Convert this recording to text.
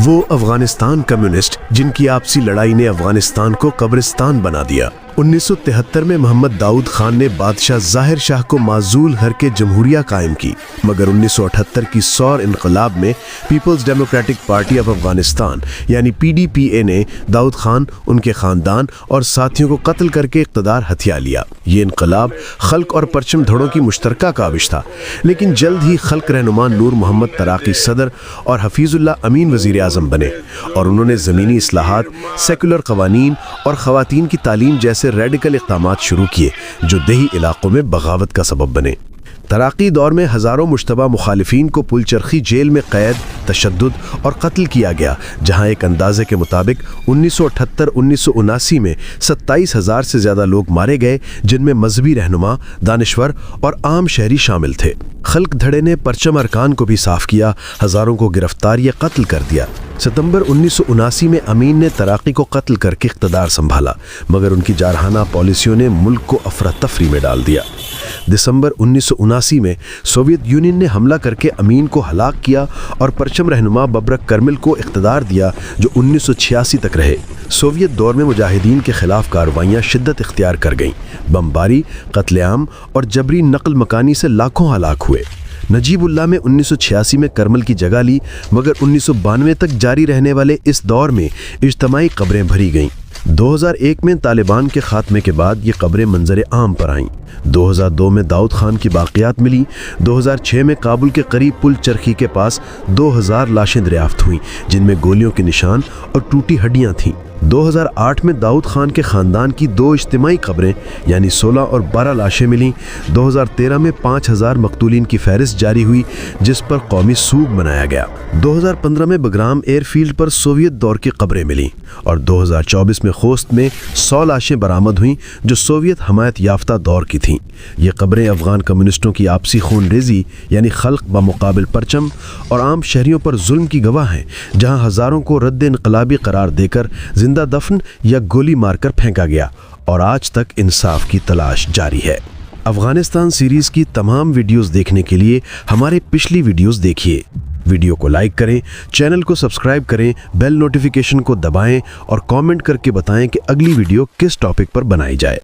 وہ افغانستان کمیونسٹ جن کی آپسی لڑائی نے افغانستان کو قبرستان بنا دیا۔ 1973 میں محمد داؤد خان نے بادشاہ ظاہر شاہ کو معزول کر کے جمہوریہ قائم کی، مگر 1978 کی سور انقلاب میں people's democratic party of Afghanistan یعنی PDPA نے داؤد خان، ان کے خاندان اور ساتھیوں کو قتل کر کے اقتدار ہتھیا لیا۔ یہ انقلاب خلق اور پرچم دھڑوں کی مشترکہ کاوش تھا، لیکن جلد ہی خلق رہنما نور محمد تراقی صدر اور حفیظ اللہ امین وزیر اعظم بنے، اور انہوں نے زمینی اصلاحات، سیکولر قوانین اور خواتین کی تعلیم جیسے ریڈیکل اقدامات شروع کیے جو دیہی علاقوں میں بغاوت کا سبب بنے۔ تراقی دور میں ہزاروں مشتبہ مخالفین کو پل چرخی جیل میں قید، تشدد اور قتل کیا گیا، جہاں ایک اندازے کے مطابق 1978-1979 میں 27,000 سے زیادہ لوگ مارے گئے، جن میں مذہبی رہنما، دانشور اور عام شہری شامل تھے۔ خلق دھڑے نے پرچم ارکان کو بھی صاف کیا، ہزاروں کو گرفتار یا قتل کر دیا۔ ستمبر 1979 میں امین نے تراقی کو قتل کر کے اقتدار سنبھالا، مگر ان کی جارحانہ پالیسیوں نے ملک کو افراتفری میں ڈال دیا۔ دسمبر 1979 میں سوویت یونین نے حملہ کر کے امین کو ہلاک کیا اور پرچم رہنما ببرک کرمل کو اقتدار دیا، جو 1986 تک رہے۔ سوویت دور میں مجاہدین کے خلاف کارروائیاں شدت اختیار کر گئیں، بمباری، قتل عام اور جبری نقل مکانی سے لاکھوں ہلاک ہوئے۔ نجیب اللہ میں 1986 میں کرمل کی جگہ لی، مگر 1992 تک جاری رہنے والے اس دور میں اجتماعی قبریں بھری گئیں۔ 2001 میں طالبان کے خاتمے کے بعد یہ قبریں منظر عام پر آئیں۔ 2002 میں داؤد خان کی باقیات ملی۔ 2006 میں کابل کے قریب پل چرخی کے پاس 2000 لاشیں دریافت ہوئیں، جن میں گولیوں کے نشان اور ٹوٹی ہڈیاں تھیں۔ 2008 میں داؤد خان کے خاندان کی 2 اجتماعی قبریں یعنی 16 اور 12 لاشیں ملیں۔ 2013 میں 5000 مقتولین کی فہرست جاری ہوئی، جس پر قومی سوگ منایا گیا۔ 2015 میں بگرام ایئر فیلڈ پر سوویت دور کی قبریں ملیں، اور 2024 میں خوست میں 100 لاشیں برآمد ہوئیں جو سوویت حمایت یافتہ دور کی تھیں۔ یہ قبریں افغان کمیونسٹوں کی آپسی خون ریزی یعنی خلق بمقابل پرچم اور عام شہریوں پر ظلم کی گواہ ہیں، جہاں ہزاروں کو رد انقلابی قرار دے کر زندہ دفن یا گولی مار کر پھینکا گیا، اور آج تک انصاف کی تلاش جاری ہے۔ افغانستان سیریز کی تمام ویڈیوز دیکھنے کے لیے ہمارے پچھلی ویڈیوز دیکھیے۔ ویڈیو کو لائک کریں، چینل کو سبسکرائب کریں، بیل نوٹیفیکیشن کو دبائیں اور کامنٹ کر کے بتائیں کہ اگلی ویڈیو کس ٹاپک پر بنائی جائے۔